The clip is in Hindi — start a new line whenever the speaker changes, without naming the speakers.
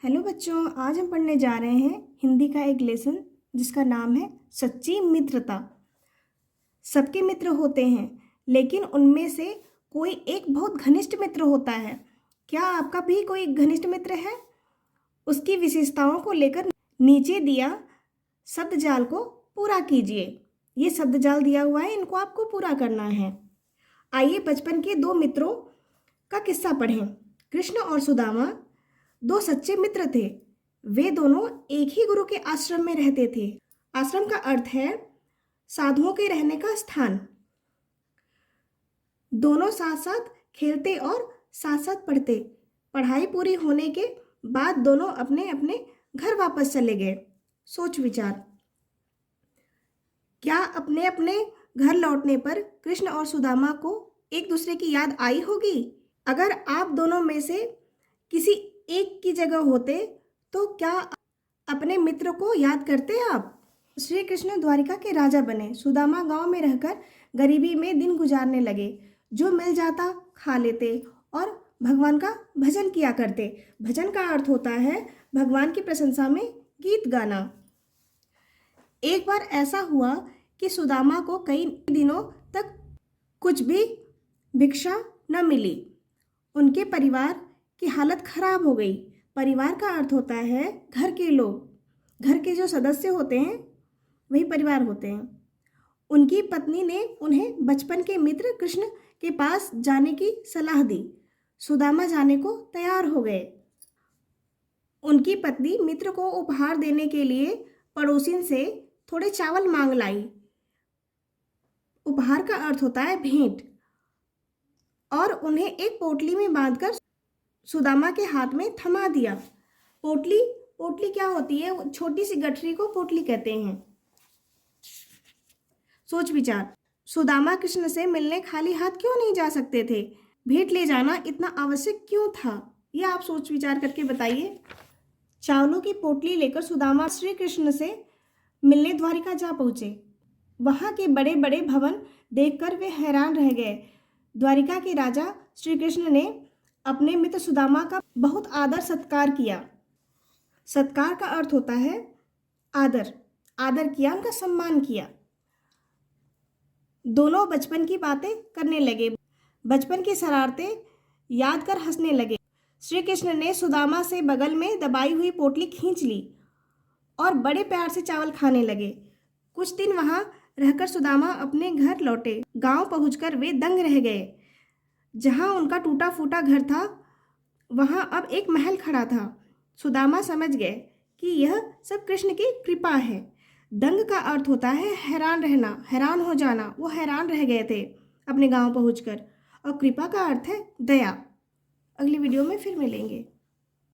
हेलो बच्चों, आज हम पढ़ने जा रहे हैं हिंदी का एक लेसन जिसका नाम है सच्ची मित्रता। सबके मित्र होते हैं, लेकिन उनमें से कोई एक बहुत घनिष्ठ मित्र होता है। क्या आपका भी कोई घनिष्ठ मित्र है? उसकी विशेषताओं को लेकर नीचे दिया शब्द जाल को पूरा कीजिए। ये शब्द जाल दिया हुआ है, इनको आपको पूरा करना है। आइए बचपन के दो मित्रों का किस्सा पढ़ें। कृष्ण और सुदामा दो सच्चे मित्र थे। वे दोनों एक ही गुरु के आश्रम में रहते थे। आश्रम का अर्थ है साधुओं के रहने का स्थान। दोनों साथ साथ खेलते और साथ साथ पढ़ते। पढ़ाई पूरी होने के बाद दोनों अपने अपने घर वापस चले गए। सोच विचार। क्या अपने अपने घर लौटने पर कृष्ण और सुदामा को एक दूसरे की याद आई होगी? अगर आप दोनों में से किसी एक की जगह होते तो क्या अपने मित्र को याद करते आप? श्री कृष्ण द्वारिका के राजा बने। सुदामा गांव में रहकर गरीबी में दिन गुजारने लगे। जो मिल जाता खा लेते और भगवान का भजन किया करते। भजन का अर्थ होता है भगवान की प्रशंसा में गीत गाना। एक बार ऐसा हुआ कि सुदामा को कई दिनों तक कुछ भी भिक्षा न मिली। उनके परिवार की हालत खराब हो गई। परिवार का अर्थ होता है घर के लोग। घर के जो सदस्य होते हैं वही परिवार होते हैं। उनकी पत्नी ने उन्हें बचपन के मित्र कृष्ण के पास जाने की सलाह दी। सुदामा जाने को तैयार हो गए। उनकी पत्नी मित्र को उपहार देने के लिए पड़ोसिन से थोड़े चावल मांग लाई। उपहार का अर्थ होता है भेंट। और उन्हें एक पोटली में बांधकर सुदामा के हाथ में थमा दिया। पोटली क्या होती है? छोटी सी गठरी को पोटली कहते हैं। सोच विचार। सुदामा कृष्ण से मिलने खाली हाथ क्यों नहीं जा सकते थे? भेंट ले जाना इतना आवश्यक क्यों था? यह आप सोच विचार करके बताइए। चावलों की पोटली लेकर सुदामा श्री कृष्ण से मिलने द्वारिका जा पहुंचे। वहां के बड़े बड़े भवन देखकर वे हैरान रह गए। द्वारिका के राजा श्री कृष्ण ने अपने मित्र सुदामा का बहुत आदर सत्कार किया। सत्कार का अर्थ होता है आदर। आदर किया, उनका सम्मान किया। दोनों बचपन की बातें करने लगे। बचपन की शरारतें याद कर हंसने लगे। श्री कृष्ण ने सुदामा से बगल में दबाई हुई पोटली खींच ली और बड़े प्यार से चावल खाने लगे। कुछ दिन वहां रहकर सुदामा अपने घर लौटे। गांव पहुंचकर वे दंग रह गए। जहां उनका टूटा फूटा घर था वहां अब एक महल खड़ा था। सुदामा समझ गए कि यह सब कृष्ण की कृपा है। दंग का अर्थ होता है हैरान रहना, हैरान हो जाना। वो हैरान रह गए थे अपने गांव पहुंचकर। और कृपा का अर्थ है दया। अगली वीडियो में फिर मिलेंगे।